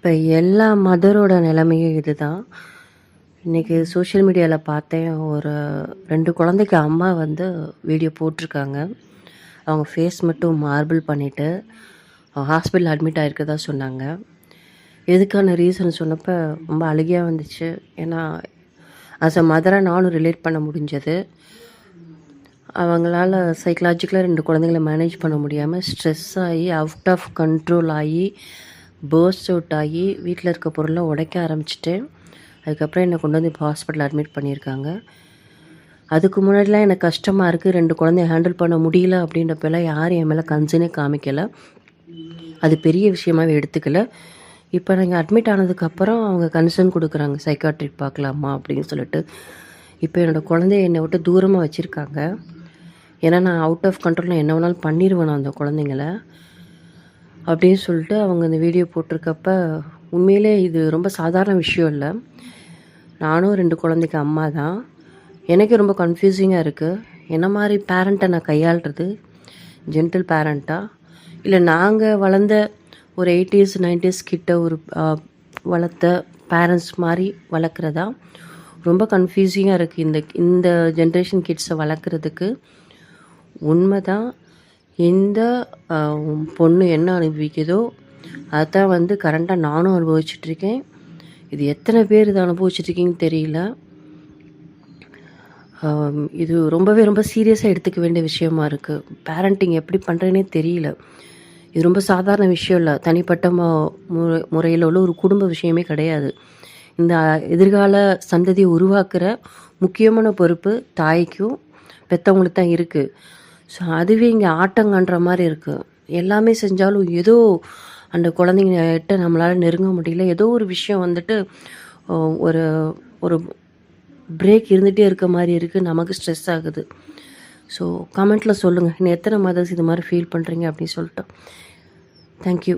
இப்ப எல்லா மதரோட நிலைமையும் இதுதான். இன்னைக்கு சோஷியல் மீடியால பார்த்தேன். ஒரு 2 குழந்தைக்கு அம்மா வந்து வீடியோ போட்டிருக்காங்க. அவங்க ஃபேஸ் மட்டும் மார்பிள் பண்ணிட்டு, ஹாஸ்பிட்டல் அட்மிட் ஆயிருக்கதா சொன்னாங்க. எதுக்கான ரீசன் சொன்னப்ப ரொம்ப அழுகையா வந்துச்சு. ஏன்னா, ஆஸ் அ மதரா நானும் ரிலேட் பண்ண முடிஞ்சது. அவங்களால சைக்கலாஜிக்கலா 2 குழந்தைங்கள மேனேஜ் பண்ண முடியாம ஸ்ட்ரெஸ் ஆயி, அவுட் ஆஃப் கண்ட்ரோல் ஆயி, பர்ஸ்ட் அவுட் ஆகி, வீட்ல இருக்க பொருள்லாம் உடைக்க ஆரம்பிச்சுட்டு, அதுக்கப்புறம் என்னை கொண்டு வந்து இப்போ ஹாஸ்பிட்டல் அட்மிட் பண்ணியிருக்காங்க. அதுக்கு முன்னாடிலாம் எனக்கு கஷ்டமாக இருக்குது, 2 குழந்தைய ஹேண்டில் பண்ண முடியல அப்படின்றப்பெல்லாம் யாரும் என் மேலே கன்சர்னே காமிக்கல. அது பெரிய விஷயமாவே எடுத்துக்கல. இப்போ நாங்கள் அட்மிட் ஆனதுக்கப்புறம் அவங்க கன்சர்ன் கொடுக்குறாங்க, சைக்காட்ரிக் பார்க்கலாமா அப்படின்னு சொல்லிட்டு. இப்போ என்னோடய குழந்தைய என்னை விட்டு தூரமாக வச்சுருக்காங்க. ஏன்னா நான் அவுட் ஆஃப் கண்ட்ரோல் என்ன வேணாலும் பண்ணிடுவேன் நான் அந்த குழந்தைங்கள. அப்படின்னு சொல்லிட்டு அவங்க இந்த வீடியோ போட்டிருக்கப்ப, உண்மையிலே இது ரொம்ப சாதாரண விஷயம் இல்லை. நானும் 2 குழந்தைக்கு அம்மா தான். எனக்கே ரொம்ப கன்ஃப்யூசிங்காக இருக்குது. என்ன மாதிரி பேரண்ட்டை நான் கையாளுறது? ஜென்டில் பேரண்ட்டா? இல்லை நாங்கள் வளர்ந்த ஒரு 80s 90s கிட்ட ஒரு வளர்த்த பேரண்ட்ஸ் மாதிரி வளர்க்குறதா? ரொம்ப கன்ஃப்யூசிங்காக இருக்குது இந்த இந்த ஜென்ரேஷன் கிட்ஸை வளர்க்குறதுக்கு. உண்மைதான். எந்த பொண்ணு என்ன அனுபவிக்குதோ அதான் வந்து கரண்ட்டாக நானும் அனுபவிச்சிட்ருக்கேன். இது எத்தனை பேர் இதை அனுபவிச்சிட்ருக்கீங்கன்னு தெரியல. இது ரொம்ப சீரியஸாக எடுத்துக்க வேண்டிய விஷயமா இருக்குது. பேரண்டிங் எப்படி பண்ணுறேனே தெரியல. இது ரொம்ப சாதாரண விஷயம் இல்லை. தனிப்பட்ட முறையில் உள்ள ஒரு குடும்ப விஷயமே கிடையாது. இந்த எதிர்கால சந்ததியை உருவாக்குற முக்கியமான பொறுப்பு தாய்க்கும் பெற்றவங்களுக்கு தான் இருக்குது. ஸோ அதுவே இங்கே ஆட்டங்கன்ற மாதிரி இருக்குது. எல்லாமே செஞ்சாலும் ஏதோ அந்த குழந்தைங்ககிட்ட நம்மளால் நெருங்க முடியல. ஏதோ ஒரு விஷயம் வந்துட்டு ஒரு ஒரு பிரேக் இருந்துகிட்டே இருக்க மாதிரி இருக்குது. நமக்கு ஸ்ட்ரெஸ் ஆகுது. ஸோ கமெண்ட்டில் சொல்லுங்கள், இன்னும் எத்தனை மதர்ஸ் இது மாதிரி ஃபீல் பண்ணுறீங்க அப்படின்னு சொல்லிட்டு. தேங்க்யூ.